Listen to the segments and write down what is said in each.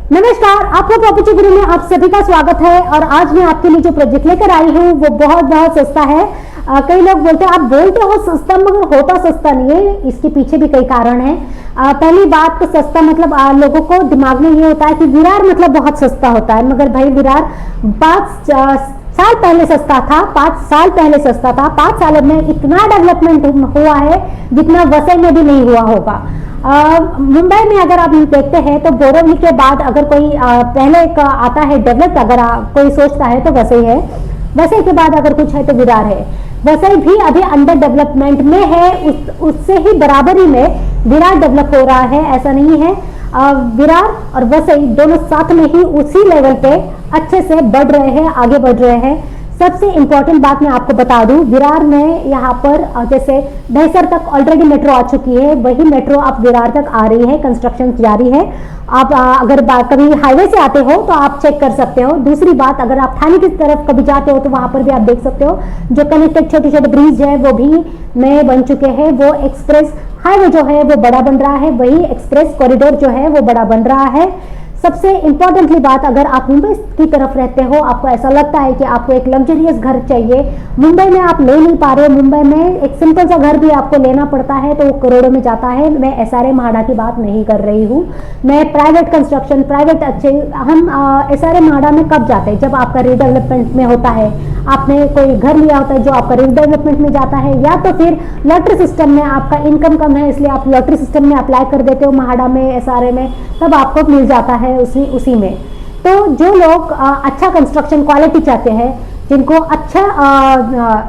नमस्कार, आपका प्रॉपर्टी गुरु में आप सभी का स्वागत है। और आज मैं आपके लिए जो प्रोजेक्ट लेकर आई हूँ वो बहुत सस्ता है। कई लोग बोलते हैं, आप बोलते हो सस्ता मगर होता सस्ता नहीं है। इसके पीछे भी कई कारण हैं। पहली बात तो सस्ता मतलब लोगों को दिमाग में ये होता है कि विरार मतलब बहुत सस्ता होता है, मगर भाई विरार 5 साल पहले सस्ता था। 5 साल पहले सस्ता था। 5 साल में इतना डेवलपमेंट हुआ है जितना वसई में भी नहीं हुआ होगा। मुंबई में अगर आप देखते हैं तो बोरिवली के बाद अगर कोई पहले का आता है डेवलप, अगर कोई सोचता है तो वसई है। वसई के बाद अगर कुछ है तो विरार है। वसई भी अभी अंडर डेवलपमेंट में है, उससे ही बराबरी में विरार डेवलप हो रहा है, ऐसा नहीं है। विरार और वसई दोनों साथ में ही उसी लेवल पे अच्छे से बढ़ रहे हैं, आगे बढ़ रहे हैं। सबसे इंपॉर्टेंट बात मैं आपको बता दूं, विरार में यहाँ पर जैसे दहसर तक ऑलरेडी मेट्रो आ चुकी है, वही मेट्रो अब विरार तक आ रही है, कंस्ट्रक्शन जारी है। आप अगर कभी हाईवे से आते हो तो आप चेक कर सकते हो। दूसरी बात, अगर आप थाने की तरफ कभी जाते हो तो वहां पर भी आप देख सकते हो जो कनेक्टेड छोटे छोटे ब्रिज है वो भी नए बन चुके हैं। वो एक्सप्रेस हाईवे जो है वो बड़ा बन रहा है, वही एक्सप्रेस कॉरिडोर जो है वो बड़ा बन रहा है। सबसे इंपॉर्टेंटली बात, अगर आप मुंबई की तरफ रहते हो, आपको ऐसा लगता है कि आपको एक लग्जरियस घर चाहिए, मुंबई में आप ले नहीं पा रहे हो, मुंबई में एक सिंपल सा घर भी आपको लेना पड़ता है तो वो करोड़ों में जाता है। मैं एसआरए म्हाडा की बात नहीं कर रही हूँ, मैं प्राइवेट कंस्ट्रक्शन, प्राइवेट अच्छे। हम एसआरए म्हाडा में कब जाते हैं? जब आपका रीडेवलपमेंट में होता है, आपने कोई घर लिया होता है जो आपका रीडेवलपमेंट में जाता है, या तो फिर लॉटरी सिस्टम में आपका इनकम कम है इसलिए आप लॉटरी सिस्टम में अप्लाई कर देते हो म्हाडा में, एसआरए में, तब आपको मिल जाता है उसी में। तो जो लोग अच्छा कंस्ट्रक्शन क्वालिटी चाहते हैं, जिनको अच्छा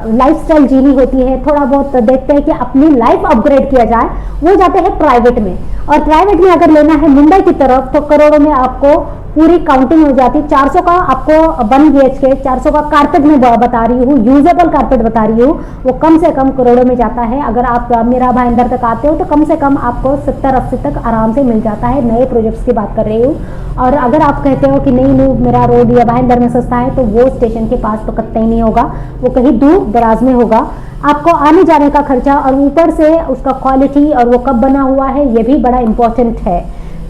लाइफस्टाइल जीनी होती है, थोड़ा बहुत देखते हैं कि अपनी लाइफ अपग्रेड किया जाए, वो जाते हैं प्राइवेट में। और प्राइवेट में अगर लेना है मुंबई की तरफ तो करोड़ों में आपको पूरी काउंटिंग हो जाती। 400 का आपको 1 BHK, 400 का कारपेट में बता रही हूँ, यूजेबल कारपेट बता रही हूँ, वो कम से कम करोड़ों में जाता है। अगर आप मेरा भाईंदर तक आते हो तो कम से कम आपको 70-80 तक आराम से मिल जाता है। नए प्रोजेक्ट्स की बात कर रही हूँ। और अगर आप कहते हो कि नहीं मेरा रोड या भाईंदर में सस्ता है, तो वो स्टेशन के पास तो कतई नहीं होगा, वो कहीं दूर दराज में होगा। आपको आने जाने का खर्चा और ऊपर से उसका क्वालिटी और वो कब बना हुआ है ये भी बड़ा इंपॉर्टेंट है।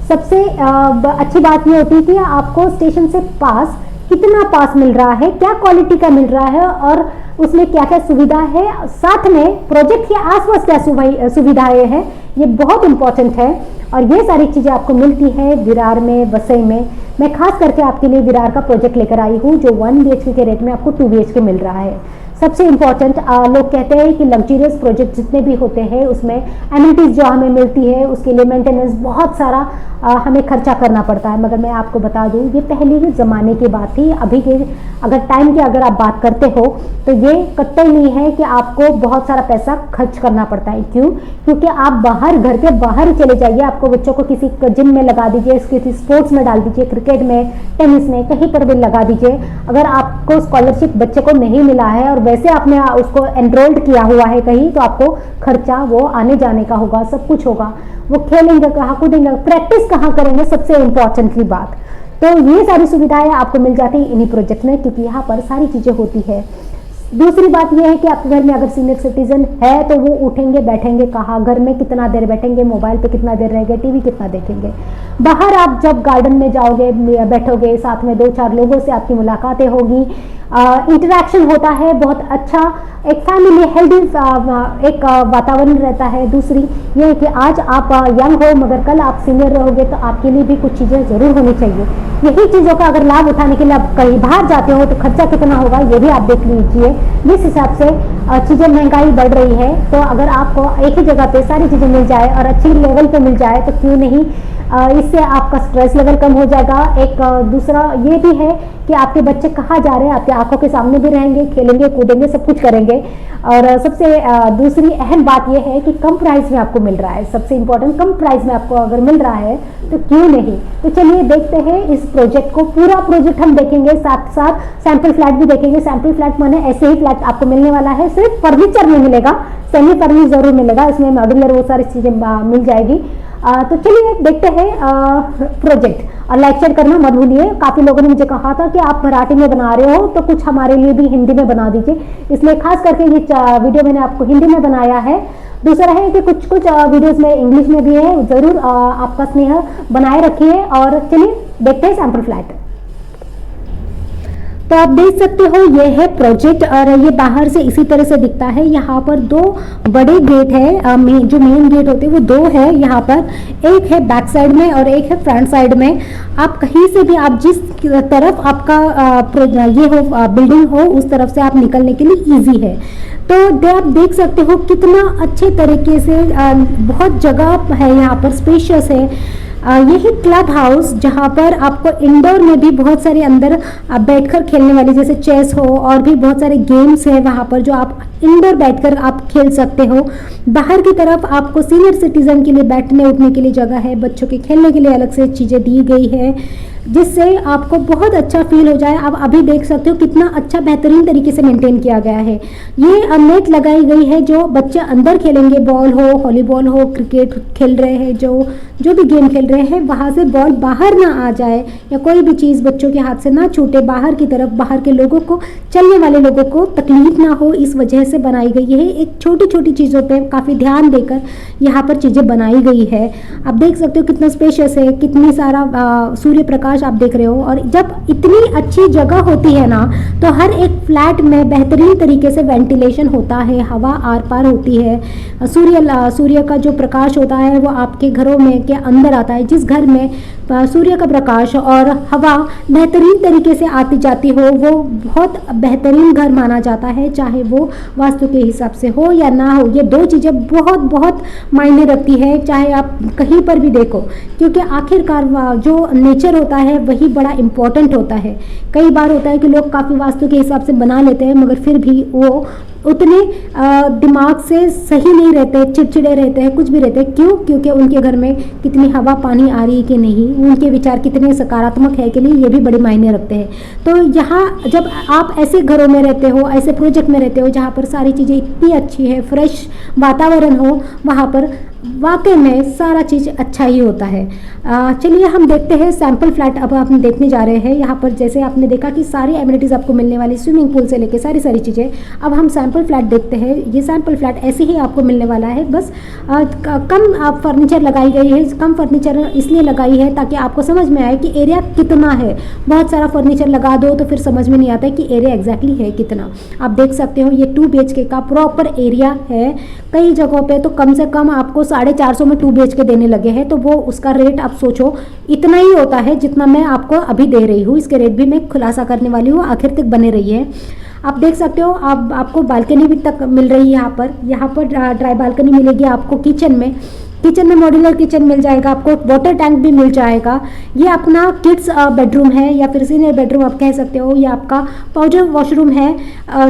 सबसे अच्छी बात ये होती है कि आपको स्टेशन से पास कितना पास मिल रहा है, क्या क्वालिटी का मिल रहा है और उसमें क्या क्या सुविधा है, साथ में प्रोजेक्ट के आसपास क्या सुविधाएं हैं, ये बहुत इंपॉर्टेंट है। और ये सारी चीज़ें आपको मिलती है विरार में, वसई में। मैं खास करके आपके लिए विरार का प्रोजेक्ट लेकर आई हूँ जो 1 BHK के रेट में आपको 2 BHK मिल रहा है। सबसे इम्पॉर्टेंट, लोग कहते हैं कि लग्जरियस प्रोजेक्ट जितने भी होते हैं उसमें एमिनिटीज जो हमें मिलती है उसके लिए मेंटेनेंस बहुत सारा हमें खर्चा करना पड़ता है, मगर मैं आपको बता दूं ये पहले के ज़माने की बात थी। अभी के अगर टाइम की अगर आप बात करते हो तो ये कतई नहीं है कि आपको बहुत सारा पैसा खर्च करना पड़ता है। क्यों? क्योंकि आप बाहर, घर के बाहर ही चले जाइए, आपको बच्चों को किसी जिम में लगा दीजिए, किसी स्पोर्ट्स में डाल दीजिए, क्रिकेट में, टेनिस में, कहीं पर भी लगा दीजिए। अगर आपको स्कॉलरशिप बच्चे को नहीं मिला है और वैसे आपने उसको एनरोल्ड किया हुआ है कहीं, तो आपको खर्चा वो आने जाने का होगा, सब कुछ होगा। वो खेलेंगे कहाँ, कूदेंगे, प्रैक्टिस कहाँ करेंगे, सबसे इंपॉर्टेंटली बात। तो ये सारी सुविधाएं आपको मिल जाती है इन्हीं प्रोजेक्ट में, क्योंकि यहाँ पर सारी चीज़ें होती है। दूसरी बात यह है कि आपके घर में अगर सीनियर सिटीजन है तो वो उठेंगे बैठेंगे कहाँ, घर में कितना देर बैठेंगे, मोबाइल पे कितना देर रहेंगे, टीवी कितना देखेंगे। बाहर आप जब गार्डन में जाओगे, बैठोगे, साथ में 2-4 लोगों से आपकी मुलाकातें होगी, इंटरेक्शन होता है, बहुत अच्छा एक फैमिली हेल्दी एक वातावरण रहता है। दूसरी ये है कि आज आप यंग हो मगर कल आप सीनियर रहोगे तो आपके लिए भी कुछ चीज़ें ज़रूर होनी चाहिए। यही चीज़ों का अगर लाभ उठाने के लिए आप कहीं बाहर जाते हो तो खर्चा कितना होगा ये भी आप देख लीजिए। जिस हिसाब से चीज़ें महंगाई बढ़ रही है, तो अगर आपको एक ही जगह पे सारी चीज़ें मिल जाए और अच्छी लेवल पे मिल जाए तो क्यों नहीं, इससे आपका स्ट्रेस लेवल कम हो जाएगा। एक दूसरा ये भी है कि आपके बच्चे कहाँ जा रहे हैं, आपके आंखों के सामने भी रहेंगे, खेलेंगे कूदेंगे, सब कुछ करेंगे। और सबसे दूसरी अहम बात यह है कि कम प्राइस में आपको मिल रहा है। सबसे इंपॉर्टेंट, कम प्राइस में आपको अगर मिल रहा है तो क्यों नहीं। तो चलिए देखते हैं इस प्रोजेक्ट को, पूरा प्रोजेक्ट हम देखेंगे, साथ साथ सैंपल फ्लैट भी देखेंगे। सैंपल फ्लैट माने ऐसे ही फ्लैट आपको मिलने वाला है, सिर्फ फर्नीचर नहीं मिलेगा, सेमी फर्निश जरूर मिलेगा, इसमें मॉड्यूलर वो सारी चीजें मिल जाएगी। तो चलिए देखते हैं प्रोजेक्ट। और लाइक शेयर करना मत भूलिए। काफ़ी लोगों ने मुझे कहा था कि आप मराठी में बना रहे हो तो कुछ हमारे लिए भी हिंदी में बना दीजिए, इसलिए खास करके ये वीडियो मैंने आपको हिंदी में बनाया है। दूसरा है कि कुछ वीडियोस में इंग्लिश में भी है, ज़रूर आपका स्नेह बनाए रखिए। और चलिए देखते हैं सैंपल फ्लैट। तो आप देख सकते हो ये है प्रोजेक्ट और ये बाहर से इसी तरह से दिखता है। यहाँ पर दो बड़े गेट है, जो मेन गेट होते हैं वो दो है यहाँ पर, एक है बैक साइड में और एक है फ्रंट साइड में। आप कहीं से भी, आप जिस तरफ आपका ये हो बिल्डिंग हो उस तरफ से आप निकलने के लिए इजी है। तो आप देख सकते हो कितना अच्छे तरीके से बहुत जगह है यहाँ पर, स्पेशियस है। यही क्लब हाउस जहाँ पर आपको इंडोर में भी बहुत सारे अंदर बैठकर खेलने वाली, जैसे चेस हो और भी बहुत सारे गेम्स है वहाँ पर जो आप इंडोर बैठकर आप खेल सकते हो। बाहर की तरफ आपको सीनियर सिटीजन के लिए बैठने उठने के लिए जगह है, बच्चों के खेलने के लिए अलग से चीज़ें दी गई है जिससे आपको बहुत अच्छा फील हो जाए। आप अभी देख सकते हो कितना अच्छा बेहतरीन तरीके से मेंटेन किया गया है। ये नेट लगाई गई है जो बच्चे अंदर खेलेंगे, बॉल हो, वॉलीबॉल हो, क्रिकेट खेल रहे हैं, जो भी गेम खेल रहे हैं वहाँ से बॉल बाहर ना आ जाए या कोई भी चीज़ बच्चों के हाथ से ना छूटे, बाहर की तरफ बाहर के लोगों को, चलने वाले लोगों को तकलीफ ना हो, इस वजह से बनाई गई है। एक छोटी छोटी चीज़ों पे काफ़ी ध्यान देकर यहाँ पर चीज़ें बनाई गई है। आप देख सकते हो कितना स्पेशियस है, कितनी सारा सूर्य प्रकाश आप देख रहे हो। और जब इतनी अच्छी जगह होती है ना तो हर एक फ्लैट में बेहतरीन तरीके से वेंटिलेशन होता है, हवा आर पार होती है, सूर्य का जो प्रकाश होता है वो आपके घरों में के अंदर आता है। जिस घर में सूर्य का प्रकाश और हवा बेहतरीन तरीके से आती जाती हो वो बहुत बेहतरीन घर माना जाता है, चाहे वो वास्तु के हिसाब से हो या ना हो। ये दो चीज़ें बहुत बहुत मायने रखती है, चाहे आप कहीं पर भी देखो, क्योंकि आखिरकार जो नेचर होता है वही बड़ा इम्पोर्टेंट होता है। कई बार होता है कि लोग काफ़ी वास्तु के हिसाब से बना लेते हैं मगर फिर भी वो उतने दिमाग से सही नहीं रहते, चिड़चिड़े रहते हैं, कुछ भी रहते हैं। क्यों? क्योंकि उनके घर में कितनी हवा पानी आ रही है कि नहीं, उनके विचार कितने सकारात्मक है कि नहीं, ये भी बड़े मायने रखते हैं। तो यहाँ जब आप ऐसे घरों में रहते हो, ऐसे प्रोजेक्ट में रहते हो जहाँ पर सारी चीज़ें इतनी अच्छी है, फ्रेश वातावरण हो, वहाँ पर वाकई में सारा चीज़ अच्छा ही होता है। चलिए हम देखते हैं सैम्पल फ्लैट। अब हम देखने जा रहे हैं यहाँ पर, जैसे आपने देखा कि सारी एमिनिटीज़ आपको मिलने वाली, स्विमिंग पूल से लेके सारी चीज़ें। अब हम सैम्पल फ्लैट देखते हैं। ये सैम्पल फ्लैट ऐसे ही आपको मिलने वाला है, बस कम फर्नीचर लगाई गई है। कम फर्नीचर इसलिए लगाई है ताकि आपको समझ में आए कि एरिया कितना है। बहुत सारा फर्नीचर लगा दो तो फिर समझ में नहीं आता है कि एरिया एग्जैक्टली है कितना। आप देख सकते हो ये 2 BHK का प्रॉपर एरिया है। कई जगहों पे तो कम से कम आपको 450 में 2 BHK देने लगे हैं, तो वो उसका रेट आप सोचो इतना ही होता है जितना मैं आपको अभी दे रही हूँ। इसके रेट भी मैं खुलासा करने वाली हूँ, आखिर तक बने रहिए। आप देख सकते हो आपको बालकनी भी तक मिल रही है। यहाँ पर ड्राई बालकनी मिलेगी आपको। किचन में मॉड्यूलर किचन मिल जाएगा आपको, वाटर टैंक भी मिल जाएगा। ये अपना किड्स बेडरूम है या फिर सीनियर बेडरूम आप कह सकते हो। ये आपका पाउडर वॉशरूम है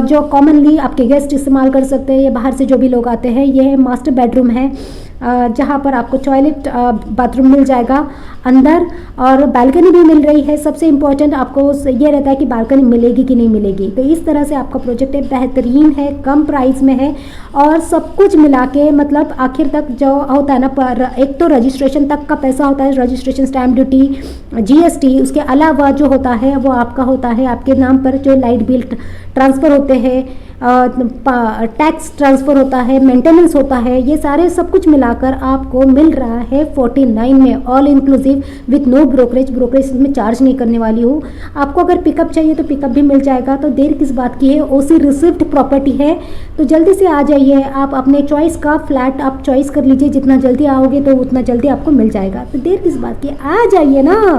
जो कॉमनली आपके गेस्ट इस्तेमाल कर सकते हैं या बाहर से जो भी लोग आते हैं। ये मास्टर बेडरूम है जहाँ पर आपको टॉयलेट बाथरूम मिल जाएगा अंदर, और बालकनी भी मिल रही है। सबसे इम्पोर्टेंट आपको ये रहता है कि बालकनी मिलेगी कि नहीं मिलेगी। तो इस तरह से आपका प्रोजेक्ट है, बेहतरीन है, कम प्राइस में है और सब कुछ मिला के मतलब आखिर तक जो होता है ना, पर एक तो रजिस्ट्रेशन तक का पैसा होता है, रजिस्ट्रेशन, स्टैम्प ड्यूटी, GST, उसके अलावा जो होता है वो आपका होता है आपके नाम पर जो लाइट बिल ट्रांसफ़र होते हैं, टैक्स ट्रांसफ़र होता है, मेंटेनेंस होता है, ये सारे सब कुछ मिलाकर आपको मिल रहा है 49 में, all inclusive with no brokerage में चार्ज नहीं करने वाली हूँ। आपको अगर पिकअप चाहिए तो पिकअप भी मिल जाएगा। तो देर किस बात की है, OC रिसिप्ट प्रॉपर्टी है, तो जल्दी से आ जाइए। आप अपने चॉइस का फ्लैट आप चॉइस कर लीजिए, जितना जल्दी आओगे तो उतना जल्दी आपको मिल जाएगा। तो देर किस बात की, आ जाइए ना।